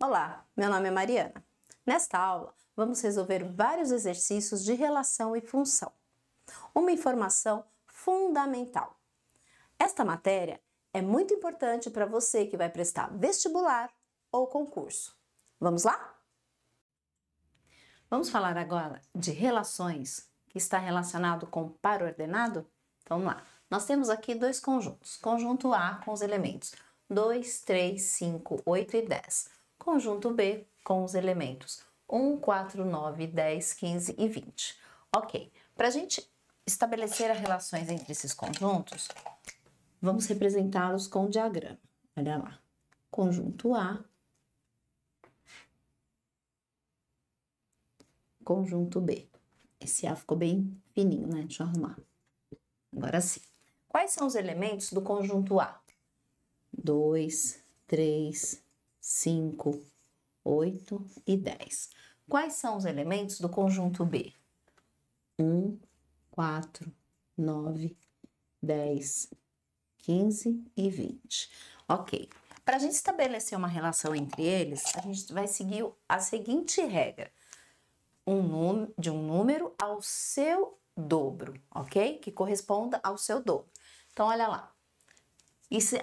Olá, meu nome é Mariana. Nesta aula, vamos resolver vários exercícios de relação e função. Uma informação fundamental. Esta matéria é muito importante para você que vai prestar vestibular ou concurso. Vamos lá? Vamos falar agora de relações, que está relacionado com par ordenado? Então, vamos lá. Nós temos aqui dois conjuntos. Conjunto A com os elementos 2, 3, 5, 8 e 10. Conjunto B com os elementos 1, 4, 9, 10, 15 e 20. Ok, para a gente estabelecer as relações entre esses conjuntos, vamos representá-los com o diagrama. Olha lá, conjunto A, conjunto B. Esse A ficou bem fininho, né? Deixa eu arrumar. Agora sim. Quais são os elementos do conjunto A? 2, 3, 5, 8 e 10. Quais são os elementos do conjunto B? 1, 4, 9, 10, 15 e 20. Ok. Para a gente estabelecer uma relação entre eles, a gente vai seguir a seguinte regra. De um número ao seu dobro, ok? Que corresponda ao seu dobro. Então, olha lá.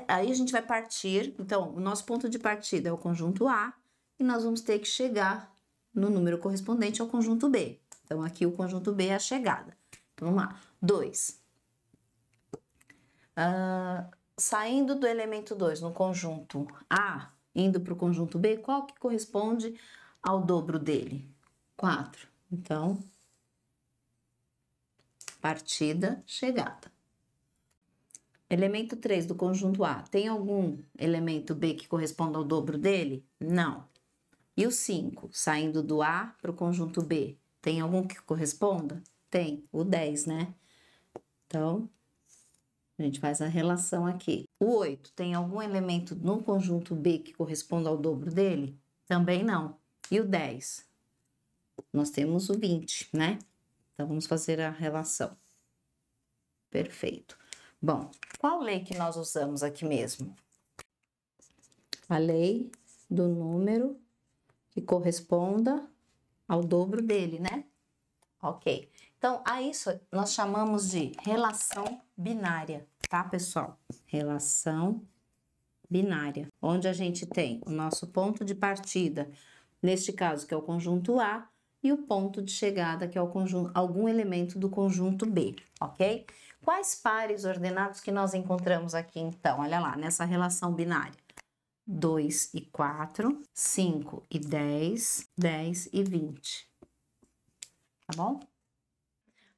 Aí a gente vai partir, então, o nosso ponto de partida é o conjunto A, e nós vamos ter que chegar no número correspondente ao conjunto B. Então, aqui o conjunto B é a chegada. Então, vamos lá. 2. Saindo do elemento 2 no conjunto A, indo para o conjunto B, qual que corresponde ao dobro dele? 4. Então, partida, chegada. Elemento 3 do conjunto A, tem algum elemento B que corresponda ao dobro dele? Não. E o 5, saindo do A para o conjunto B, tem algum que corresponda? Tem, o 10, né? Então, a gente faz a relação aqui. O 8, tem algum elemento no conjunto B que corresponda ao dobro dele? Também não. E o 10? Nós temos o 20, né? Então, vamos fazer a relação. Perfeito. Bom, qual lei que nós usamos aqui mesmo? A lei do número que corresponda ao dobro dele, né? Ok. Então, a isso nós chamamos de relação binária, tá, pessoal? Relação binária, onde a gente tem o nosso ponto de partida, neste caso, que é o conjunto A, e o ponto de chegada, que é o conjunto, algum elemento do conjunto B, ok? Quais pares ordenados que nós encontramos aqui, então? Olha lá, nessa relação binária. 2 e 4, 5 e 10, 10 e 20. Tá bom?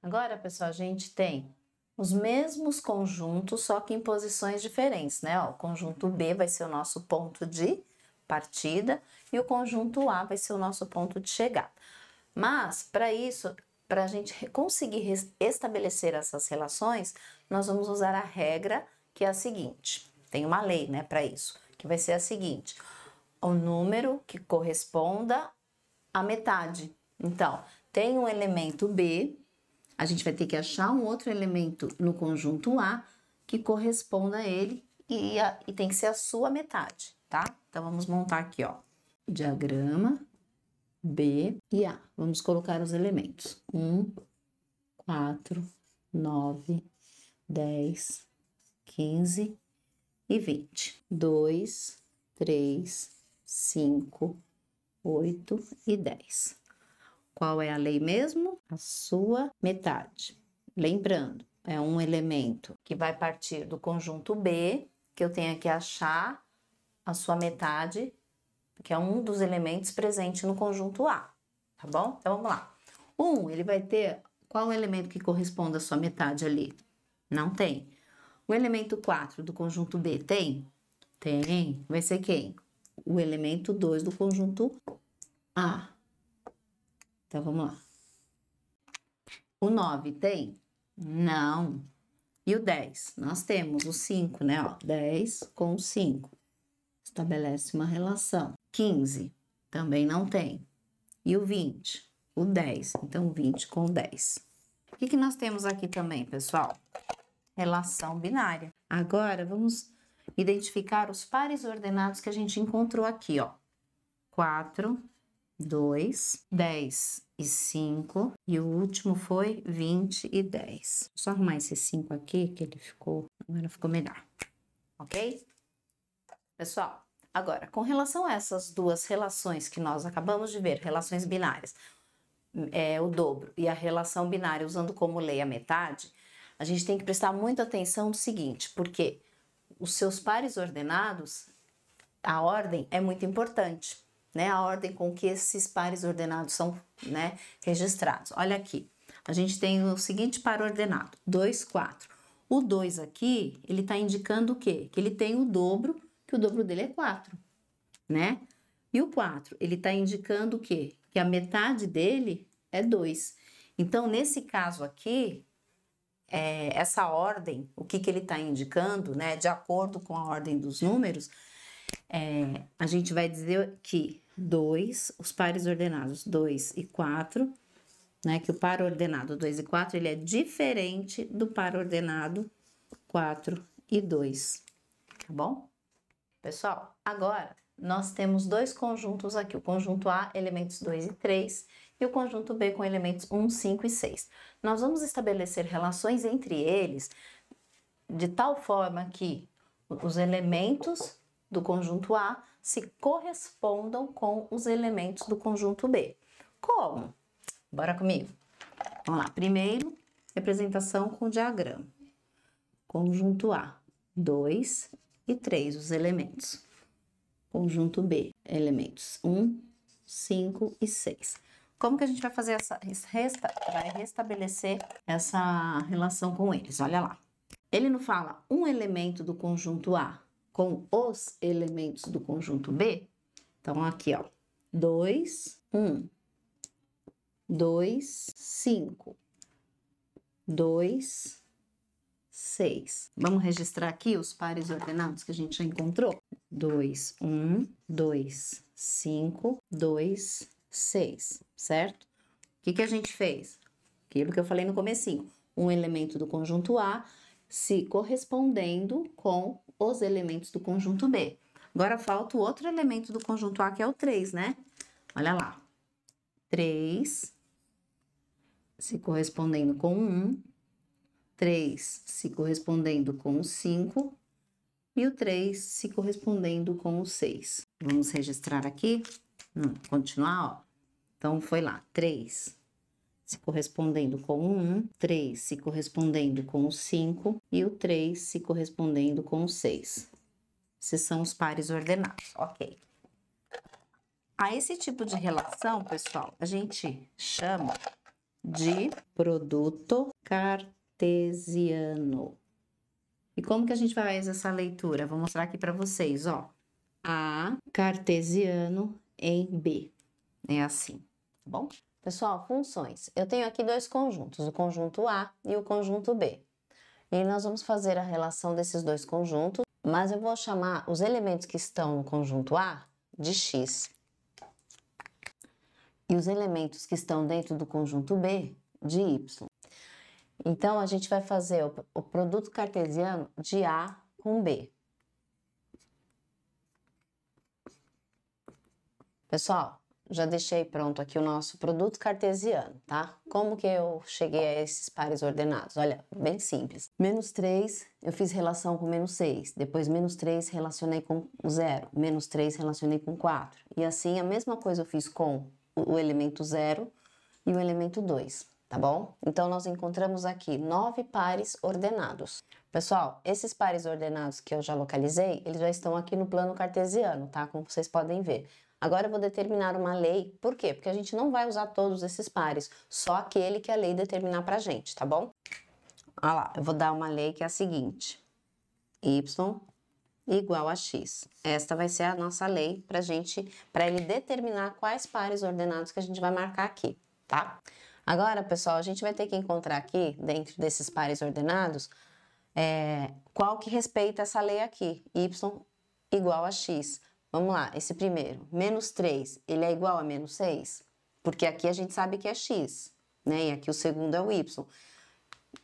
Agora, pessoal, a gente tem os mesmos conjuntos, só que em posições diferentes, né? Ó, o conjunto B vai ser o nosso ponto de partida e o conjunto A vai ser o nosso ponto de chegada. Mas, para isso, para a gente conseguir estabelecer essas relações, nós vamos usar a regra que é a seguinte. Tem uma lei, né, para isso, que vai ser a seguinte. O número que corresponda à metade. Então, tem um elemento B, a gente vai ter que achar um outro elemento no conjunto A que corresponda a ele e tem que ser a sua metade, tá? Então, vamos montar aqui, ó, diagrama B e A. Vamos colocar os elementos. 1, 4, 9, 10, 15 e 20. 2, 3, 5, 8 e 10. Qual é a lei mesmo? A sua metade. Lembrando, é um elemento que vai partir do conjunto B, que eu tenho que achar a sua metade, que é um dos elementos presente no conjunto A, tá bom? Então, vamos lá. 1, ele vai ter qual elemento que corresponde à sua metade ali? Não tem. O elemento 4 do conjunto B tem? Tem. Vai ser quem? O elemento 2 do conjunto A. Então, vamos lá. O 9 tem? Não. E o 10? Nós temos o 5, né? Ó, 10 com 5. Estabelece uma relação. 15 também não tem. E o 20? O 10. Então, 20 com 10. O que nós temos aqui também, pessoal? Relação binária. Agora, vamos identificar os pares ordenados que a gente encontrou aqui, ó. 4, 2, 10 e 5. E o último foi 20 e 10. Vou só arrumar esse 5 aqui, que ele ficou... Agora ficou melhor. Ok? Pessoal, agora, com relação a essas duas relações que nós acabamos de ver, relações binárias, o dobro e a relação binária usando como lei a metade, a gente tem que prestar muita atenção no seguinte, porque os seus pares ordenados, a ordem é muito importante, né? A ordem com que esses pares ordenados são, né, registrados. Olha aqui, a gente tem o seguinte par ordenado, 2, 4. O 2 aqui, ele está indicando o quê? Que ele tem o dobro, que o dobro dele é 4, né? E o 4, ele está indicando o quê? Que a metade dele é 2. Então, nesse caso aqui, essa ordem, o que ele está indicando, né? De acordo com a ordem dos números, a gente vai dizer que 2, os pares ordenados 2 e 4, né? Que o par ordenado 2 e 4, ele é diferente do par ordenado 4 e 2, tá bom? Pessoal, agora nós temos dois conjuntos aqui, o conjunto A, elementos 2 e 3, e o conjunto B com elementos 1, 5 e 6. Nós vamos estabelecer relações entre eles de tal forma que os elementos do conjunto A se correspondam com os elementos do conjunto B. Como? Bora comigo. Vamos lá. Primeiro, representação com diagrama. Conjunto A, 2 e 3, os elementos. Conjunto B, elementos 1, 5 e 6. Como que a gente vai fazer vai restabelecer essa relação com eles? Olha lá. Ele não fala um elemento do conjunto A com os elementos do conjunto B? Então, aqui, ó. 2, 1. 2, 5. 2, 6. Vamos registrar aqui os pares ordenados que a gente já encontrou? 2, 1, 2, 5, 2, 6, certo? O que a gente fez? Aquilo que eu falei no comecinho. Um elemento do conjunto A se correspondendo com os elementos do conjunto B. Agora falta o outro elemento do conjunto A, que é o 3, né? Olha lá. 3 se correspondendo com 1, 3 se correspondendo com o 5 e o 3 se correspondendo com o 6. Vamos registrar aqui, continuar, ó. Então, foi lá, 3 se correspondendo com o 1, 3 se correspondendo com o 5 e o 3 se correspondendo com o 6. Esses são os pares ordenados, ok. A esse tipo de relação, pessoal, a gente chama de produto cartesiano. E como que a gente faz essa leitura? Vou mostrar aqui para vocês, ó. A cartesiano em B. É assim, tá bom? Pessoal, funções. Eu tenho aqui dois conjuntos, o conjunto A e o conjunto B. E nós vamos fazer a relação desses dois conjuntos, mas eu vou chamar os elementos que estão no conjunto A de X. E os elementos que estão dentro do conjunto B de Y. Então, a gente vai fazer o produto cartesiano de A com B. Pessoal, já deixei pronto aqui o nosso produto cartesiano, tá? Como que eu cheguei a esses pares ordenados? Olha, bem simples. Menos 3, eu fiz relação com menos 6. Depois, menos 3, relacionei com 0. Menos 3, relacionei com 4. E assim, a mesma coisa eu fiz com o elemento 0 e o elemento 2, tá bom? Então, nós encontramos aqui 9 pares ordenados. Pessoal, esses pares ordenados que eu já localizei, eles já estão aqui no plano cartesiano, tá? Como vocês podem ver. Agora, eu vou determinar uma lei. Por quê? Porque a gente não vai usar todos esses pares, só aquele que a lei determinar pra gente, tá bom? Olha lá, eu vou dar uma lei que é a seguinte. Y igual a X. Esta vai ser a nossa lei para ele determinar quais pares ordenados que a gente vai marcar aqui, tá? Agora, pessoal, a gente vai ter que encontrar aqui, dentro desses pares ordenados, qual que respeita essa lei aqui, Y igual a X. Vamos lá, esse primeiro, menos 3, ele é igual a menos 6? Porque aqui a gente sabe que é X, né? E aqui o segundo é o Y.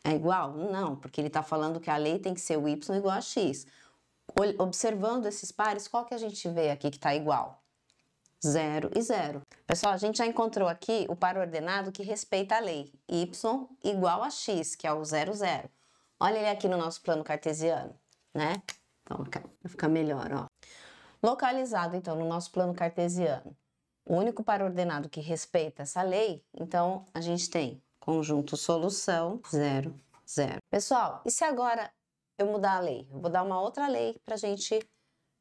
É igual? Não, porque ele está falando que a lei tem que ser o Y igual a X. Observando esses pares, qual que a gente vê aqui que está igual? 0 e 0. Pessoal, a gente já encontrou aqui o par ordenado que respeita a lei. Y igual a x, que é o 0, 0. Olha ele aqui no nosso plano cartesiano, né? Então, vai ficar melhor, ó. Localizado, então, no nosso plano cartesiano, o único par ordenado que respeita essa lei, então, a gente tem conjunto solução 0, 0. Pessoal, e se agora eu mudar a lei? Eu vou dar uma outra lei pra gente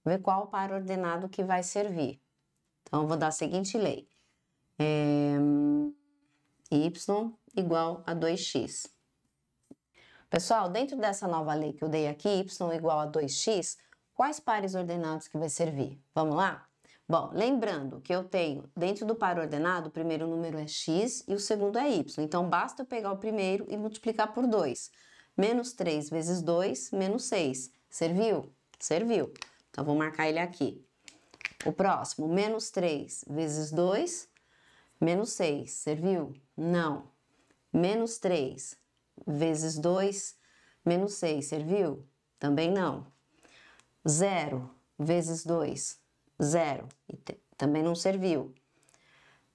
ver qual par ordenado que vai servir. Então, eu vou dar a seguinte lei. Y igual a 2x. Pessoal, dentro dessa nova lei que eu dei aqui, y igual a 2x, quais pares ordenados que vai servir? Vamos lá? Bom, lembrando que eu tenho, dentro do par ordenado, o primeiro número é x e o segundo é y. Então, basta eu pegar o primeiro e multiplicar por 2. Menos 3 vezes 2, menos 6. Serviu? Serviu. Então, vou marcar ele aqui. O próximo, menos 3 vezes 2, menos 6. Serviu? Não. Menos 3 vezes 2, menos 6. Serviu? Também não. 0 vezes 2, 0. Também não serviu.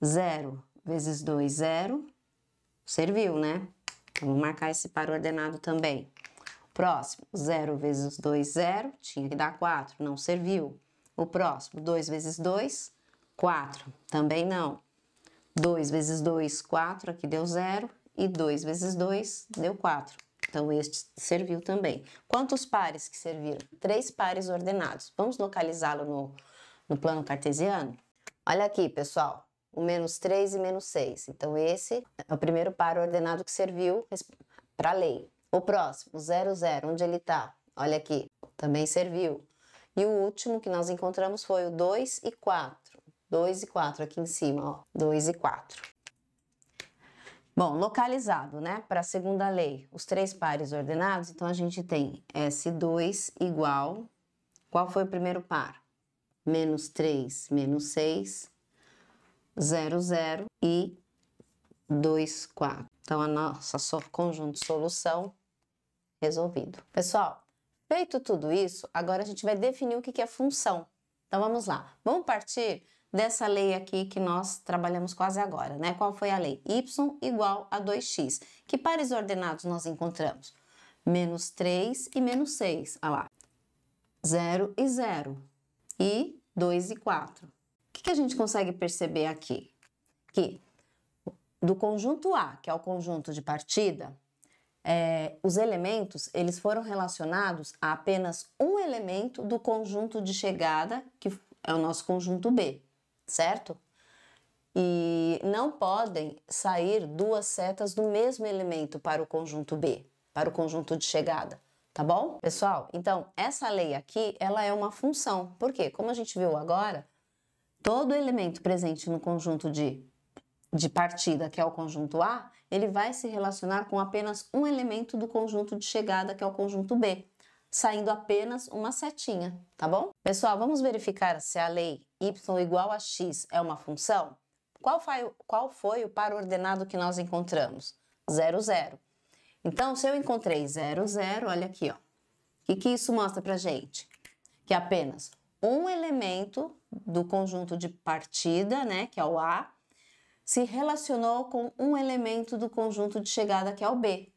0 vezes 2, 0. Serviu, né? Vamos marcar esse par ordenado também. Próximo, 0 vezes 2, 0. Tinha que dar 4. Não serviu. O próximo, 2 vezes 2, 4. Também não. 2 vezes 2, 4. Aqui deu 0. E 2 vezes 2 deu 4. Então, este serviu também. Quantos pares que serviram? 3 pares ordenados. Vamos localizá-lo no plano cartesiano? Olha aqui, pessoal. O menos 3 e menos 6. Então, esse é o primeiro par ordenado que serviu para a lei. O próximo, 0, 0. Onde ele está? Olha aqui. Também serviu. E o último que nós encontramos foi o 2 e 4. 2 e 4 aqui em cima, ó. 2 e 4. Bom, localizado, né, para a segunda lei, os 3 pares ordenados, então a gente tem S2 igual, qual foi o primeiro par? Menos 3, menos 6, 0, 0 e 2, 4. Então, a nossa conjunto solução resolvido. Pessoal, feito tudo isso, agora a gente vai definir o que é função. Então, vamos lá. Vamos partir dessa lei aqui que nós trabalhamos quase agora, né? Qual foi a lei? Y igual a 2x. Que pares ordenados nós encontramos? Menos 3 e menos 6. Olha lá. 0 e 0. E 2 e 4. O que a gente consegue perceber aqui? Que do conjunto A, que é o conjunto de partida, os elementos eles foram relacionados a apenas um elemento do conjunto de chegada, que é o nosso conjunto B, certo? E não podem sair 2 setas do mesmo elemento para o conjunto B, para o conjunto de chegada, tá bom? Pessoal, então essa lei aqui, ela é uma função. Por quê? Como a gente viu agora, todo elemento presente no conjunto de partida, que é o conjunto A, ele vai se relacionar com apenas um elemento do conjunto de chegada, que é o conjunto B, saindo apenas uma setinha, tá bom? Pessoal, vamos verificar se a lei y igual a x é uma função? Qual foi o par ordenado que nós encontramos? 0, 0. Então, se eu encontrei 0, 0, olha aqui, ó. O que isso mostra pra gente? Que apenas um elemento do conjunto de partida, né, que é o A, se relacionou com um elemento do conjunto de chegada, que é o B.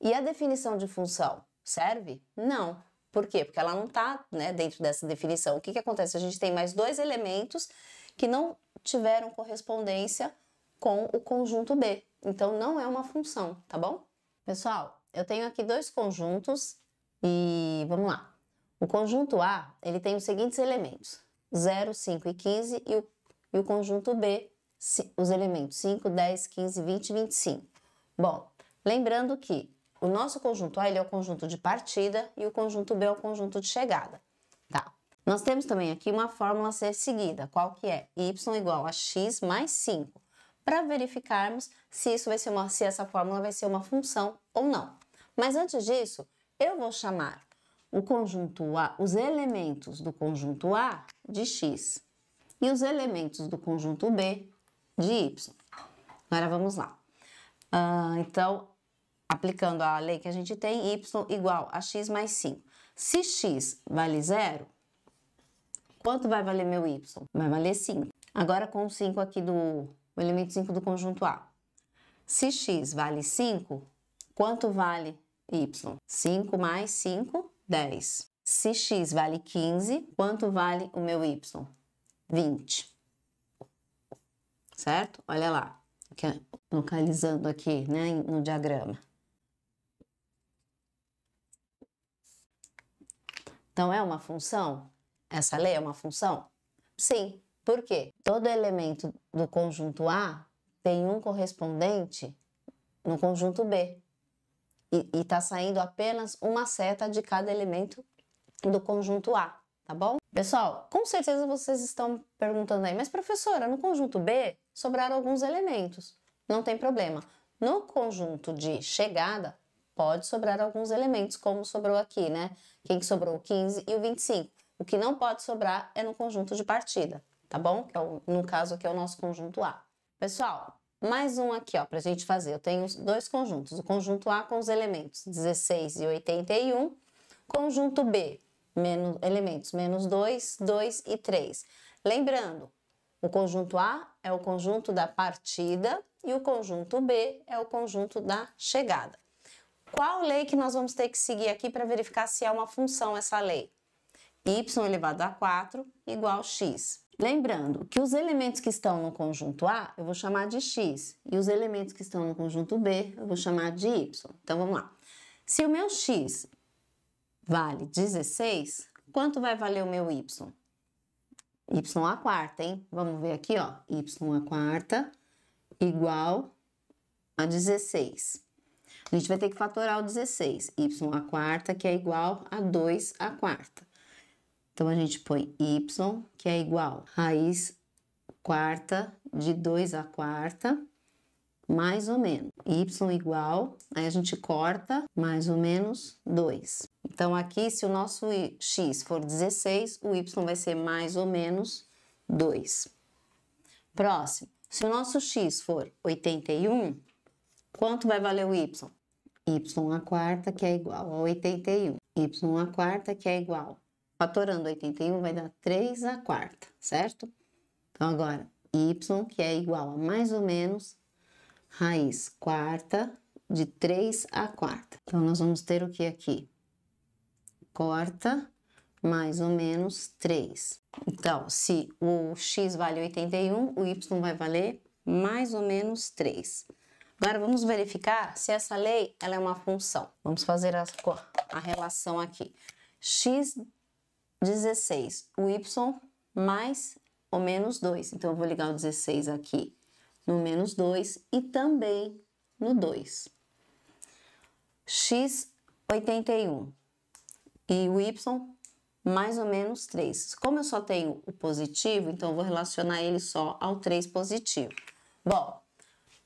E a definição de função serve? Não. Por quê? Porque ela não está, né, dentro dessa definição. O que acontece? A gente tem mais 2 elementos que não tiveram correspondência com o conjunto B. Então, não é uma função, tá bom? Pessoal, eu tenho aqui 2 conjuntos e vamos lá. O conjunto A, ele tem os seguintes elementos: 0, 5 e 15 e o conjunto B, os elementos 5, 10, 15, 20 e 25. Bom, lembrando que o nosso conjunto A ele é o conjunto de partida e o conjunto B é o conjunto de chegada, tá? Nós temos também aqui uma fórmula a ser seguida, qual que é? Y igual a x mais 5, para verificarmos se essa fórmula vai ser uma função ou não. Mas antes disso, eu vou chamar o conjunto A, os elementos do conjunto A de x e os elementos do conjunto B de y. Agora vamos lá. Então, aplicando a lei que a gente tem, y igual a x mais 5. Se x vale 0, quanto vai valer meu y? Vai valer 5. Agora com o 5 aqui o elemento 5 do conjunto A. Se x vale 5, quanto vale y? 5 mais 5, 10. Se x vale 15, quanto vale o meu y? 20. Certo? Olha lá, localizando aqui, né, no diagrama. Então, é uma função? Essa lei é uma função? Sim. Por quê? Todo elemento do conjunto A tem um correspondente no conjunto B. E está saindo apenas uma seta de cada elemento do conjunto A, tá bom? Pessoal, com certeza vocês estão perguntando aí, mas professora, no conjunto B sobraram alguns elementos. Não tem problema. No conjunto de chegada, pode sobrar alguns elementos, como sobrou aqui, né? Quem que sobrou? O 15 e o 25. O que não pode sobrar é no conjunto de partida, tá bom? Que é no caso aqui é o nosso conjunto A. Pessoal, mais um aqui, ó, pra gente fazer. Eu tenho dois conjuntos. O conjunto A com os elementos 16 e 81. Conjunto B, elementos menos 2, 2 e 3. Lembrando, o conjunto A é o conjunto da partida e o conjunto B é o conjunto da chegada. Qual lei que nós vamos ter que seguir aqui para verificar se é uma função essa lei? Y elevado a 4 igual a x. Lembrando que os elementos que estão no conjunto A eu vou chamar de x e os elementos que estão no conjunto B eu vou chamar de y. Então vamos lá. Se o meu x vale 16, quanto vai valer o meu y? Y à quarta, hein? Vamos ver aqui, ó. Y à quarta igual a 16. A gente vai ter que fatorar o 16. Y à quarta, que é igual a 2 à quarta. Então, a gente põe y, que é igual a raiz quarta de 2 à quarta, mais ou menos. Y igual, aí a gente corta, mais ou menos 2. Então, aqui, se o nosso x for 16, o y vai ser mais ou menos 2. Próximo, se o nosso x for 81, quanto vai valer o y? Y à quarta, que é igual a 81. Y à quarta, que é igual. Fatorando 81 vai dar 3 à quarta, certo? Então, agora, y, que é igual a mais ou menos raiz quarta de 3 à quarta. Então, nós vamos ter o que aqui? Corta mais ou menos 3. Então, se o x vale 81, o y vai valer mais ou menos 3. Agora, vamos verificar se essa lei ela é uma função. Vamos fazer a relação aqui. X 16, o y mais ou menos 2. Então, eu vou ligar o 16 aqui no menos 2 e também no 2. X 81 e o y mais ou menos 3. Como eu só tenho o positivo, então eu vou relacionar ele só ao 3 positivo. Bom,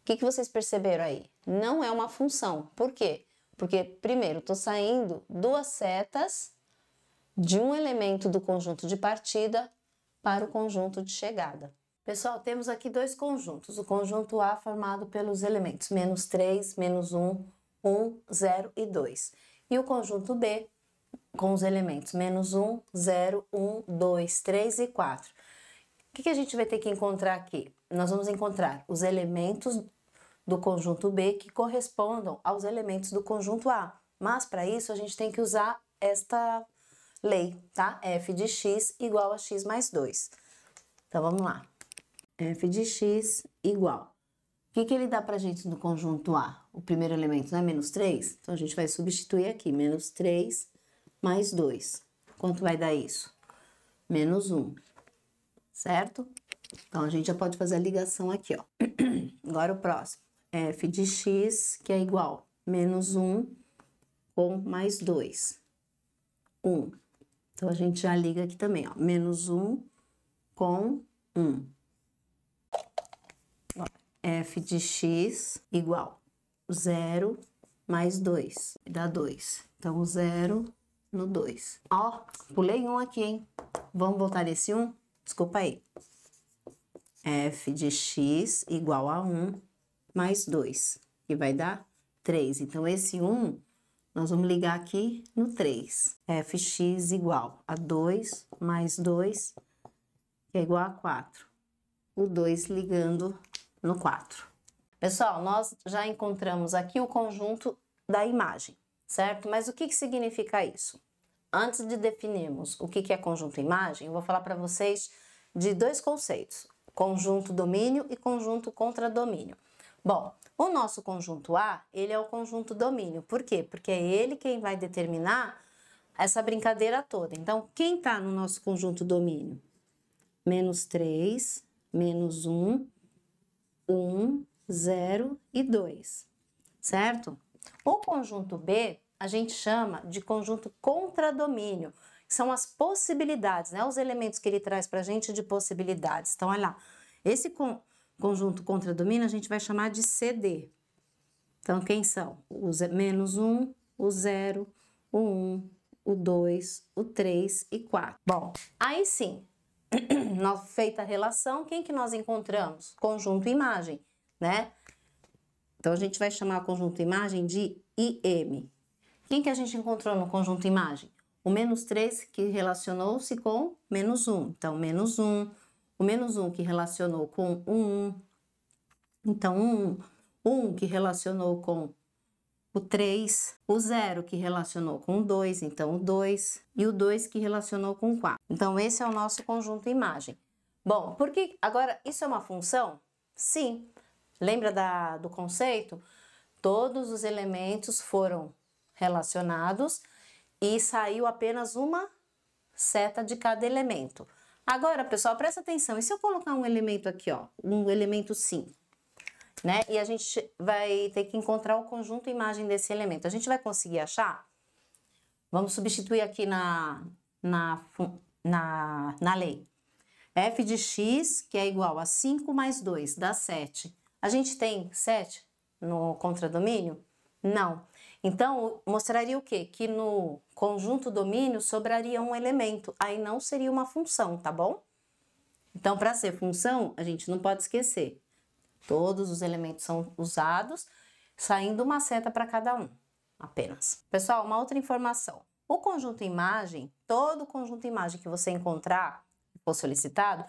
o que vocês perceberam aí? Não é uma função. Por quê? Porque, primeiro, estou saindo duas setas de um elemento do conjunto de partida para o conjunto de chegada. Pessoal, temos aqui dois conjuntos. O conjunto A formado pelos elementos menos 3, menos 1, 1, 0 e 2. E o conjunto B com os elementos menos 1, 0, 1, 2, 3 e 4. O que a gente vai ter que encontrar aqui? Nós vamos encontrar os elementos do conjunto B que correspondam aos elementos do conjunto A. Mas, para isso, a gente tem que usar esta lei, tá? F de x igual a x mais 2. Então, vamos lá. F de x igual. O que ele dá pra gente no conjunto A? O primeiro elemento não é menos 3? Então, a gente vai substituir aqui. Menos 3 mais 2. Quanto vai dar isso? Menos 1. Certo? Então, a gente já pode fazer a ligação aqui, ó. Agora, o próximo. F de x, que é igual a menos 1 com mais 2. 1. Então, a gente já liga aqui também, ó. Menos 1 com 1. Ó, F de x igual 0 mais 2. Dá 2. Então, 0 no 2. Ó, pulei um aqui, hein? Vamos voltar nesse 1? Desculpa aí. F de x igual a 1 mais 2, que vai dar 3. Então, esse 1, nós vamos ligar aqui no 3. Fx igual a 2 mais 2, que é igual a 4. o 2 ligando no 4. Pessoal, nós já encontramos aqui o conjunto da imagem, certo? Mas o que significa isso? Antes de definirmos o que é conjunto imagem, eu vou falar para vocês de dois conceitos: conjunto domínio e conjunto contradomínio. Bom, o nosso conjunto A, ele é o conjunto domínio. Por quê? Porque é ele quem vai determinar essa brincadeira toda. Então, quem está no nosso conjunto domínio? Menos 3, menos 1, 1, 0 e 2, certo? O conjunto B, a gente chama de conjunto contradomínio, que são as possibilidades, né? Os elementos que ele traz para a gente de possibilidades. Então, olha lá, esse conjunto contradomínio a gente vai chamar de CD. Então, quem são? O menos 1, o 0, o 1, o 2, o 3 e 4. Bom, aí sim, feita a relação, quem que nós encontramos? Conjunto imagem, né? Então, a gente vai chamar o conjunto imagem de IM. Quem que a gente encontrou no conjunto imagem? O menos 3 que relacionou-se com menos 1. Então, menos 1. O menos 1 que relacionou com o 1. Então, o 1 que relacionou com o 3, o 0 que relacionou com o 2, então o 2, e o 2 que relacionou com o 4. Então, esse é o nosso conjunto imagem. Bom, porque agora isso é uma função? Sim. Lembra do conceito? Todos os elementos foram relacionados e saiu apenas uma seta de cada elemento. Agora, pessoal, presta atenção. E se eu colocar um elemento aqui, ó, um elemento 5? Né? E a gente vai ter que encontrar o conjunto imagem desse elemento. A gente vai conseguir achar? Vamos substituir aqui na lei. F de x, que é igual a 5 mais 2, dá 7. A gente tem 7 no contradomínio? Não. Então, mostraria o quê? Que no conjunto domínio sobraria um elemento. Aí não seria uma função, tá bom? Então, para ser função, a gente não pode esquecer. Todos os elementos são usados, saindo uma seta para cada um, apenas. Pessoal, uma outra informação. O conjunto imagem, todo conjunto imagem que você encontrar, for solicitado,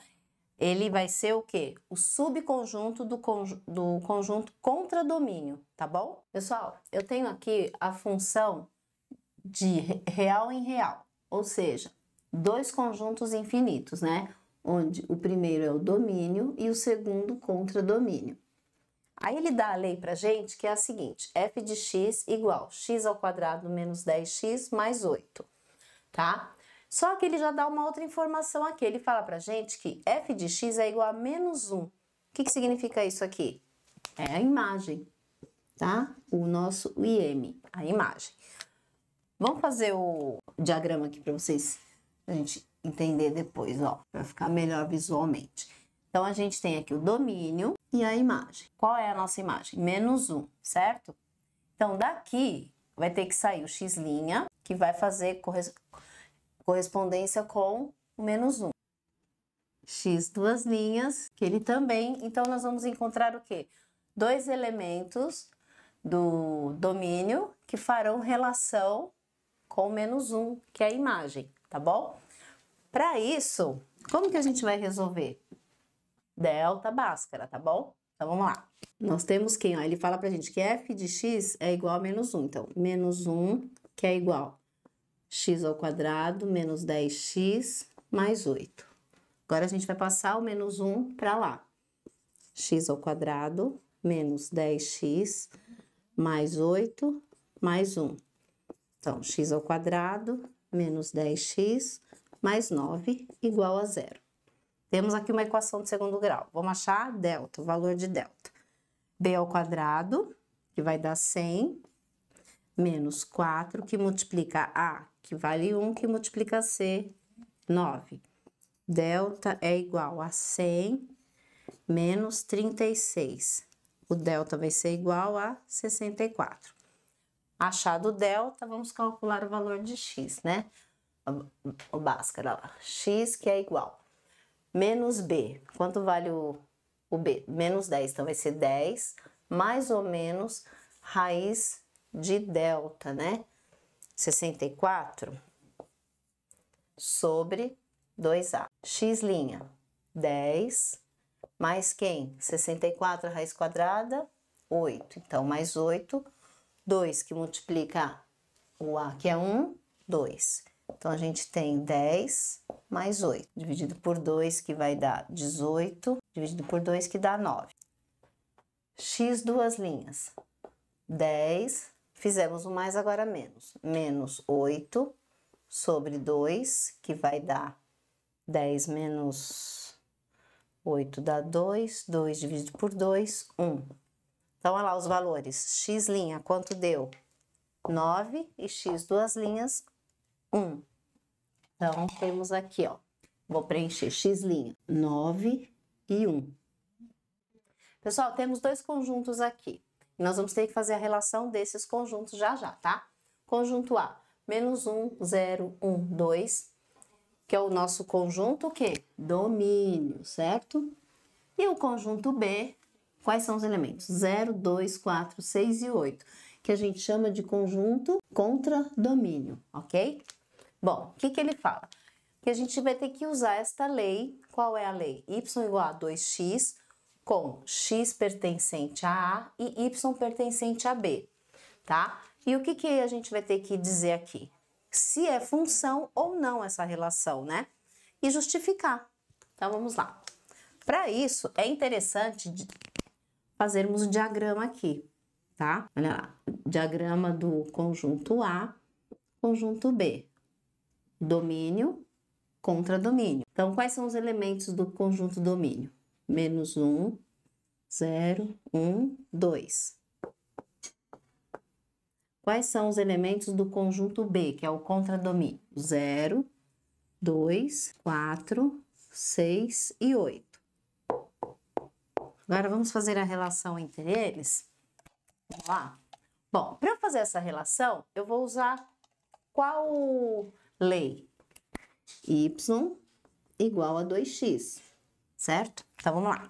ele vai ser o quê? O subconjunto do conjunto contradomínio, tá bom? Pessoal, eu tenho aqui a função de real em real, ou seja, dois conjuntos infinitos, né? Onde o primeiro é o domínio e o segundo contradomínio. Aí ele dá a lei pra gente que é a seguinte: f de x igual x ao quadrado menos 10x mais 8, tá? Só que ele já dá uma outra informação aqui, ele fala pra gente que f de x é igual a menos 1. O que significa isso aqui? É a imagem, tá? O nosso IM, a imagem. Vamos fazer o diagrama aqui pra vocês, pra gente entender depois, ó, para ficar melhor visualmente. Então, a gente tem aqui o domínio e a imagem. Qual é a nossa imagem? Menos 1, certo? Então, daqui vai ter que sair o x', que vai fazer correspondência com o menos 1. X, duas linhas, que ele também... Então, nós vamos encontrar o quê? Dois elementos do domínio que farão relação com o menos 1, que é a imagem, tá bom? Para isso, como que a gente vai resolver? Delta Bhaskara, tá bom? Então, vamos lá. Nós temos quem? Ó, ele fala pra gente que f de x é igual a menos 1. Então, menos 1, que é igual a x ao quadrado menos 10x mais 8. Agora, a gente vai passar o menos 1 para lá. X ao quadrado menos 10x mais 8 mais 1. Então, x ao quadrado menos 10x mais 9 igual a 0. Temos aqui uma equação de segundo grau. Vamos achar delta, o valor de delta. B ao quadrado, que vai dar 100, menos 4, que multiplica A, que vale 1, que multiplica C, 9. Delta é igual a 100 menos 36. O delta vai ser igual a 64. Achado o delta, vamos calcular o valor de x, né? O Bhaskara lá. X que é igual. Menos B. Quanto vale o B? Menos 10. Então, vai ser 10 mais ou menos raiz de delta, né? 64 sobre 2A. X', 10 mais quem? 64 raiz quadrada, 8. Então, mais 8, 2 que multiplica o A, que é 1, 2. Então, a gente tem 10 mais 8, dividido por 2, que vai dar 18, dividido por 2, que dá 9. X duas linhas, 10, fizemos o mais agora menos, menos 8 sobre 2, que vai dar 10 menos 8 dá 2, 2 dividido por 2, 1. Então, olha lá os valores, x', quanto deu? 9 e x duas linhas, 1. Então, temos aqui, ó, vou preencher x', 9 e 1. Pessoal, temos dois conjuntos aqui. Nós vamos ter que fazer a relação desses conjuntos já, tá? Conjunto A, menos 1, 0, 1, 2, que é o nosso conjunto, o quê? Domínio, certo? E o conjunto B, quais são os elementos? 0, 2, 4, 6 e 8, que a gente chama de conjunto contradomínio, ok? Bom, o que ele fala? Que a gente vai ter que usar esta lei. Qual é a lei? Y igual a 2x, com x pertencente a A e y pertencente a B, tá? E o que a gente vai ter que dizer aqui? Se é função ou não essa relação, né? E justificar. Então, vamos lá. Para isso, é interessante fazermos o diagrama aqui, tá? Olha lá, diagrama do conjunto A, conjunto B. Domínio contra domínio. Então, quais são os elementos do conjunto domínio? Menos 1, 0, 1, 2. Quais são os elementos do conjunto B, que é o contradomínio? 0, 2, 4, 6 e 8. Agora, vamos fazer a relação entre eles? Vamos lá? Bom, para eu fazer essa relação, eu vou usar qual lei? Y igual a 2x, certo? Então, vamos lá.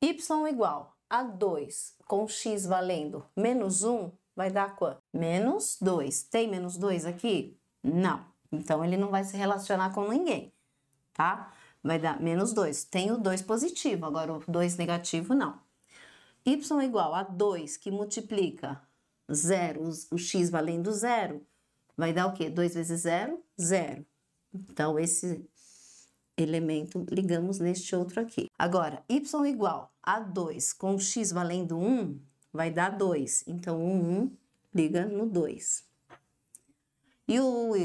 Y igual a 2 com x valendo menos 1, vai dar quanto? Menos 2. Tem menos 2 aqui? Não. Então, ele não vai se relacionar com ninguém, tá? Vai dar menos 2. Tem o 2 positivo, agora o 2 negativo não. Y igual a 2 que multiplica 0, o x valendo 0, vai dar o quê? 2 vezes 0, 0. Então, esse elemento ligamos neste outro aqui. Agora, y igual a 2 com x valendo 1, vai dar 2. Então, 1 liga no 2. E o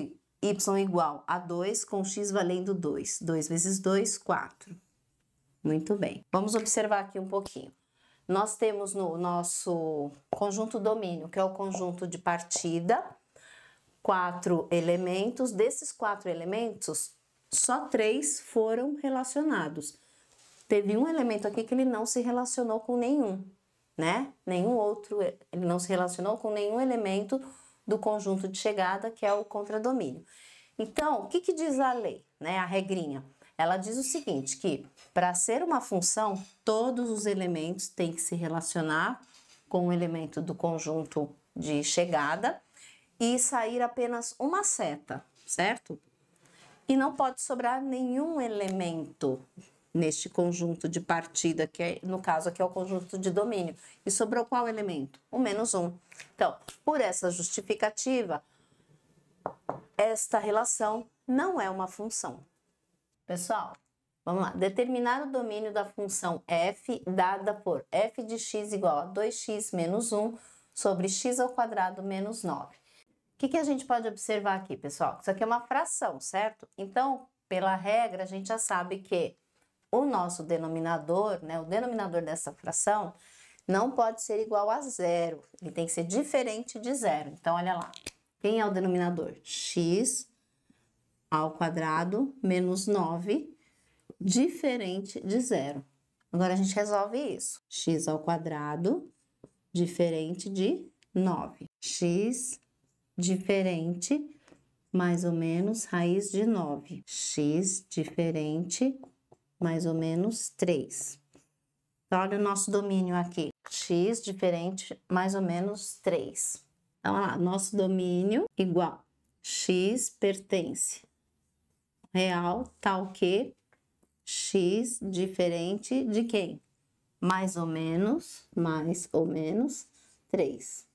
y igual a 2 com x valendo 2. 2 vezes 2, 4. Muito bem. Vamos observar aqui um pouquinho. Nós temos no nosso conjunto domínio, que é o conjunto de partida, 4 elementos. Desses 4 elementos, só 3 foram relacionados. Teve um elemento aqui que ele não se relacionou com nenhum, né? Nenhum outro, ele não se relacionou com nenhum elemento do conjunto de chegada, que é o contradomínio. Então, o que diz a lei, né? A regrinha. Ela diz o seguinte, que para ser uma função, todos os elementos têm que se relacionar com o elemento do conjunto de chegada e sair apenas uma seta, certo? E não pode sobrar nenhum elemento neste conjunto de partida, que é, no caso aqui é o conjunto de domínio. E sobrou qual elemento? O menos 1. Então, por essa justificativa, esta relação não é uma função. Pessoal, vamos lá. Determinar o domínio da função f dada por f de x igual a 2x menos 1 sobre x ao quadrado menos 9. O que a gente pode observar aqui, pessoal? Isso aqui é uma fração, certo? Então, pela regra, a gente já sabe que o nosso denominador, né, o denominador dessa fração, não pode ser igual a 0. Ele tem que ser diferente de 0. Então, olha lá. Quem é o denominador? X ao quadrado menos 9, diferente de 0. Agora, a gente resolve isso. X ao quadrado, diferente de 9. X diferente, mais ou menos, raiz de 9. X diferente, mais ou menos, 3. Então, olha o nosso domínio aqui. X diferente, mais ou menos, 3. Então, olha lá, nosso domínio igual. X pertence real, tal que x diferente de quem? Mais ou menos 3.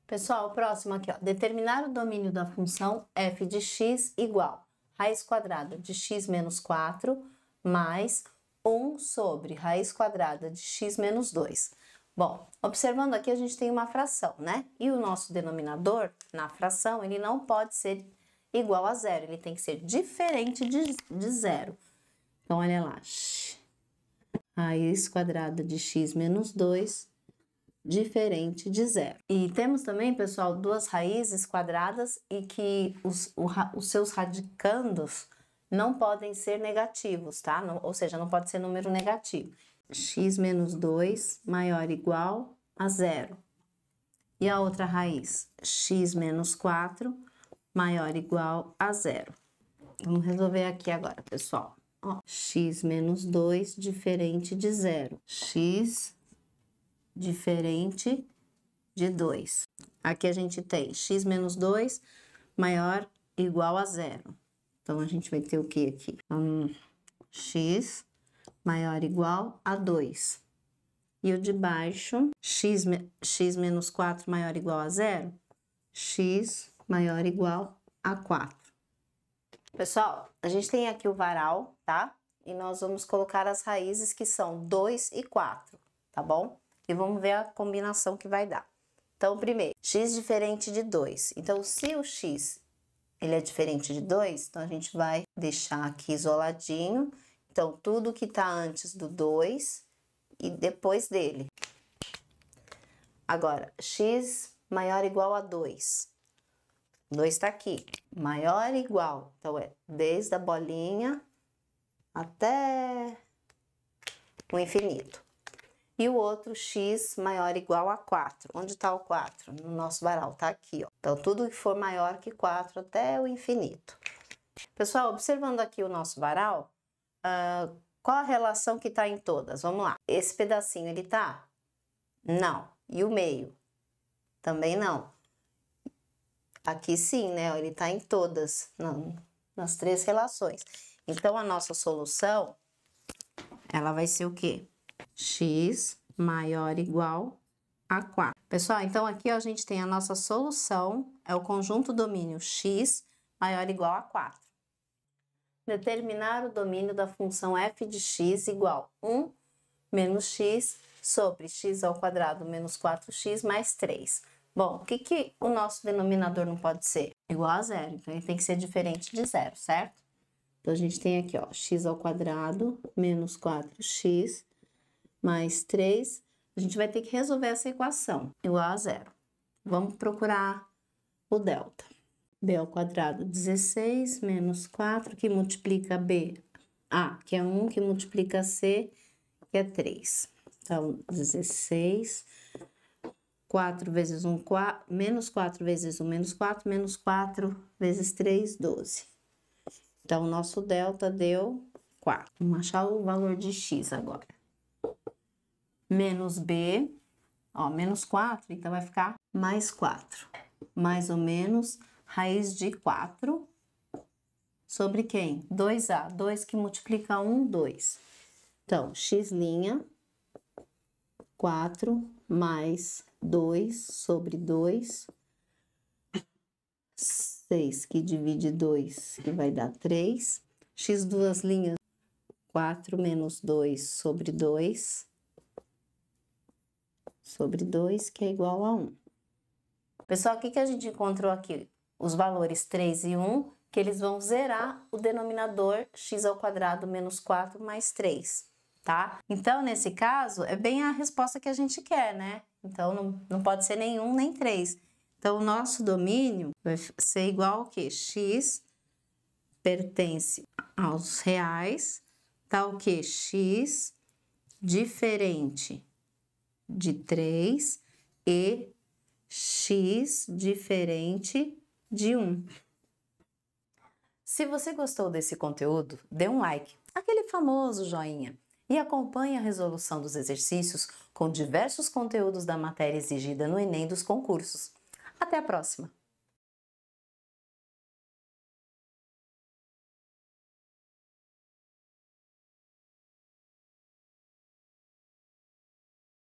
Pessoal, o próximo aqui, ó. Determinar o domínio da função f de x igual raiz quadrada de x menos 4 mais 1 sobre raiz quadrada de x menos 2. Bom, observando aqui, a gente tem uma fração, né? E o nosso denominador, na fração, ele não pode ser igual a zero, ele tem que ser diferente de zero. Então, olha lá, raiz quadrada de x menos 2, diferente de zero. E temos também, pessoal, duas raízes quadradas e que os seus radicandos não podem ser negativos, tá? Ou seja, não pode ser número negativo. X menos 2 maior ou igual a zero. E a outra raiz, x menos 4 maior ou igual a zero. Vamos resolver aqui agora, pessoal. Ó, x menos 2 diferente de zero. X diferente de 2. Aqui a gente tem x menos 2 maior ou igual a zero. Então, a gente vai ter o que aqui? X maior ou igual a 2. E o de baixo, x menos 4 maior ou igual a zero, x maior ou igual a 4. Pessoal, a gente tem aqui o varal, tá? E nós vamos colocar as raízes que são 2 e 4, tá bom? E vamos ver a combinação que vai dar. Então, primeiro, x diferente de 2. Então, se o x ele é diferente de 2, então a gente vai deixar aqui isoladinho. Então, tudo que tá antes do 2 e depois dele. Agora, x maior ou igual a 2. 2 tá aqui. Maior ou igual. Então, é desde a bolinha até o infinito. E o outro, x maior ou igual a 4. Onde tá o 4? No nosso varal, tá aqui, ó. Então, tudo que for maior que 4 até o infinito. Pessoal, observando aqui o nosso varal, qual a relação que tá em todas? Vamos lá. Esse pedacinho, ele tá? Não. E o meio? Também não. Aqui sim, né? Ele tá em todas, nas três relações. Então, a nossa solução, ela vai ser o quê? X maior ou igual a 4. Pessoal, então aqui ó, a gente tem a nossa solução, é o conjunto domínio x maior ou igual a 4. Determinar o domínio da função f de x igual 1 menos x sobre x ao quadrado menos 4x mais 3. Bom, o que o nosso denominador não pode ser? Igual a zero, então ele tem que ser diferente de zero, certo? Então, a gente tem aqui, ó, x ao quadrado menos 4x mais 3. A gente vai ter que resolver essa equação, igual a zero. Vamos procurar o delta. b ao quadrado, 16, menos 4, que multiplica b, que é 1, que multiplica c, que é 3. Então, 16, 4 vezes 1, 4, menos 4 vezes 1, menos 4, menos 4 vezes 3, 12. Então, o nosso delta deu 4. Vamos achar o valor de x agora. Menos b, ó, menos 4, então vai ficar mais 4. Mais ou menos raiz de 4 sobre quem? 2a. 2 que multiplica 1, 2. Então, x', 4 mais 2 sobre 2. 6 que divide 2, que vai dar 3. X duas linhas, 4 menos 2 sobre 2. Sobre 2, que é igual a 1. Pessoal, o que a gente encontrou aqui? Os valores 3 e 1, que eles vão zerar o denominador x ao quadrado menos 4 mais 3, tá? Então, nesse caso, é bem a resposta que a gente quer, né? Então, não pode ser nem 1 nem 3. Então, o nosso domínio vai ser igual ao quê? X pertence aos reais, tá o quê? X diferente de 3 e x diferente de 1. Se você gostou desse conteúdo, dê um like, aquele famoso joinha, e acompanhe a resolução dos exercícios com diversos conteúdos da matéria exigida no Enem dos concursos. Até a próxima!